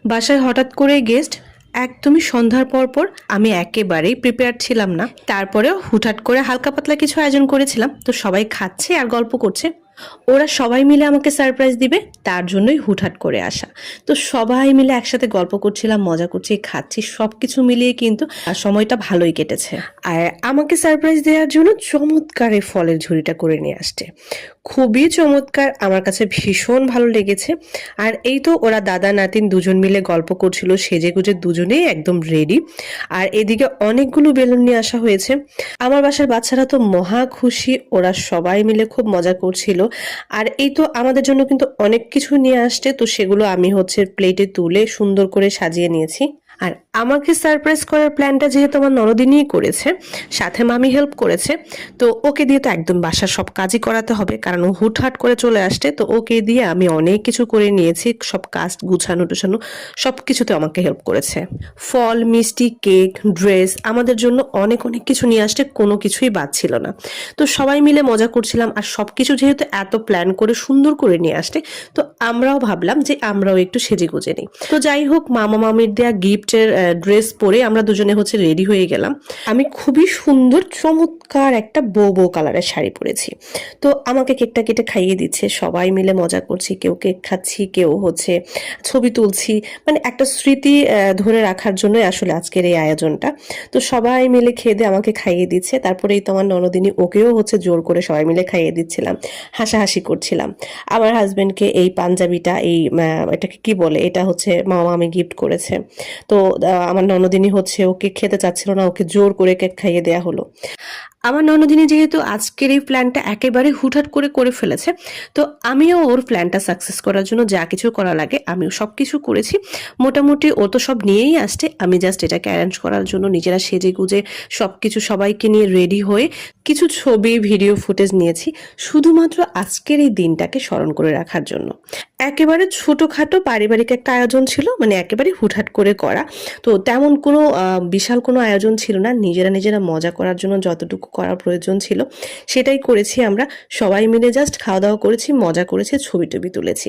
বাসায় হঠাৎ করে গেস্ট, একদমই সন্ধ্যার পর আমি একেবারেই প্রিপেয়ার ছিলাম না। তারপরেও হুটহাট করে হালকা পাতলা কিছু আয়োজন করেছিলাম, তো সবাই খাচ্ছে আর গল্প করছে। ওরা সবাই মিলে আমাকে সারপ্রাইজ দিবে, তার জন্যই হুটহাট করে আসা। তো সবাই মিলে একসাথে গল্প করছিলাম, মজা করছি, খাচ্ছি, সবকিছু মিলিয়ে কিন্তু সময়টা ভালোই কেটেছে। আর আমাকে সারপ্রাইজ দেওয়ার জন্য চমৎকার এই ফলের ঝুড়িটা করে নিয়ে আসছে, খুবই চমৎকার, আমার কাছে ভীষণ ভালো লেগেছে। আর এই তো ওরা দাদা নাতিন দুজন মিলে গল্প করছিল, সেজে গুজে দুজনেই একদম রেডি। আর এদিকে অনেকগুলো বেলুন নিয়ে আসা হয়েছে। আমার বাসার বাচ্চারা তো মহা খুশি, ওরা সবাই মিলে খুব মজা করছিল। আর এই তো আমাদের জন্য কিন্তু অনেক কিছু নিয়ে আসছে, তো সেগুলো আমি প্লেটে তুলে সুন্দর করে সাজিয়ে নিয়েছি। আর আমাকে সারপ্রাইজ করার প্ল্যানটা যেহেতু আমার ননদিনীই করেছে, সাথে মামি হেল্প করেছে, তো ওকে দিয়ে তো একদম বাসার সব কাজই করাতে হবে, কারণ ও হুটহাট করে চলে আসছে। তো ওকে দিয়ে আমি অনেক কিছু করে নিয়েছি, সব কাজ গুছানো টুছানো সব কিছুতে আমাকে হেল্প করেছে। ফল, মিষ্টি, কেক, ড্রেস, আমাদের জন্য অনেক অনেক কিছু নিয়ে আসতে, কোনো কিছুই বাদ ছিল না। তো সবাই মিলে মজা করছিলাম, আর সবকিছু যেহেতু এত প্ল্যান করে সুন্দর করে নিয়ে আসতে, তো আমরাও ভাবলাম যে আমরাও একটু সেজে গুজে নিই। তো যাই হোক, মামা মামির দেয়া গিফটের ড্রেস পরে আমরা দুজনে রেডি হয়ে গেলাম। আমি খুবই সুন্দর চমৎকার একটা বো বো কালারের শাড়ি পরেছি। তো আমাকে কেকটা কেটে খাইয়ে দিচ্ছে, সবাই মিলে মজা করছি, কেউ কেক খাচ্ছি, কেউ ছবি তুলছি। মানে একটা স্মৃতি ধরে রাখার জন্যই আসলে আজকের এই আয়োজনটা। তো সবাই মিলে খেয়ে দিয়ে আমাকে খাইয়ে দিচ্ছে। তারপরেই তো আমার ননদিনী, ওকেও জোর করে সবাই মিলে খাইয়ে দিচ্ছিলাম, হাসাহাসি করছিলাম। আমার হাজবেন্ডকে এই পাঞ্জাবিটা, এটাকে কি বলে, এটা মামা আমি গিফট করেছে। তো আমার ননদিনী ওকে খেতে চাচ্ছিল না, ওকে জোর করে কেক খাইয়ে দেয়া হলো। আমার ননদিনী যেহেতু আজকের এই প্ল্যানটা একেবারে হুটহাট করে করে ফেলেছে, তো আমিও ওর প্ল্যানটা সাকসেস করার জন্য যা কিছু করা লাগে আমিও সবকিছু করেছি। মোটামুটি ও তো সব নিয়েই আসছে, আমি জাস্ট এটাকে অ্যারেঞ্জ করার জন্য নিজেরা সেজে গুজে সবকিছু সবাইকে নিয়ে রেডি হয়ে কিছু ছবি ভিডিও ফুটেজ নিয়েছি, শুধুমাত্র আজকের এই দিনটাকে স্মরণ করে রাখার জন্য। একেবারে ছোটখাটো পারিবারিক একটা আয়োজন ছিল, মানে একেবারে হুটহাট করে করা। তো তেমন কোনো বিশাল কোনো আয়োজন ছিল না, নিজেরা নিজেরা মজা করার জন্য যতটুকু করার প্রয়োজন ছিল সেটাই করেছি আমরা। সবাই মিলে জাস্ট খাওয়া দাওয়া করেছি, মজা করেছি, ছবি টবি তুলেছি।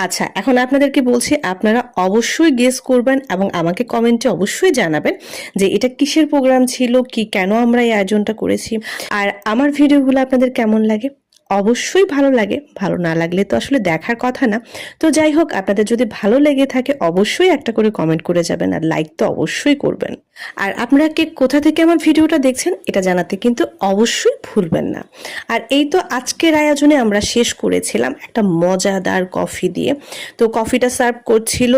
আচ্ছা, এখন আপনাদেরকে বলছি, আপনারা অবশ্যই গেস করবেন এবং আমাকে কমেন্টে অবশ্যই জানাবেন যে এটা কিসের প্রোগ্রাম ছিল, কি কেন আমরা এই আয়োজনটা করেছি। আর আমার ভিডিওগুলো আপনাদের কেমন লাগে? অবশ্যই ভালো লাগে, ভালো না লাগলে তো আসলে দেখার কথা না। তো যাই হোক, আপনাদের যদি ভালো লেগে থাকে অবশ্যই একটা করে কমেন্ট করে যাবেন, আর লাইক তো অবশ্যই করবেন। আর আপনারা কে কোথা থেকে আমার ভিডিওটা দেখছেন এটা জানাতে কিন্তু অবশ্যই ভুলবেন না। আর এই তো আজকের আয়োজনে আমরা শেষ করেছিলাম একটা মজাদার কফি দিয়ে। তো কফিটা সার্ভ করছিল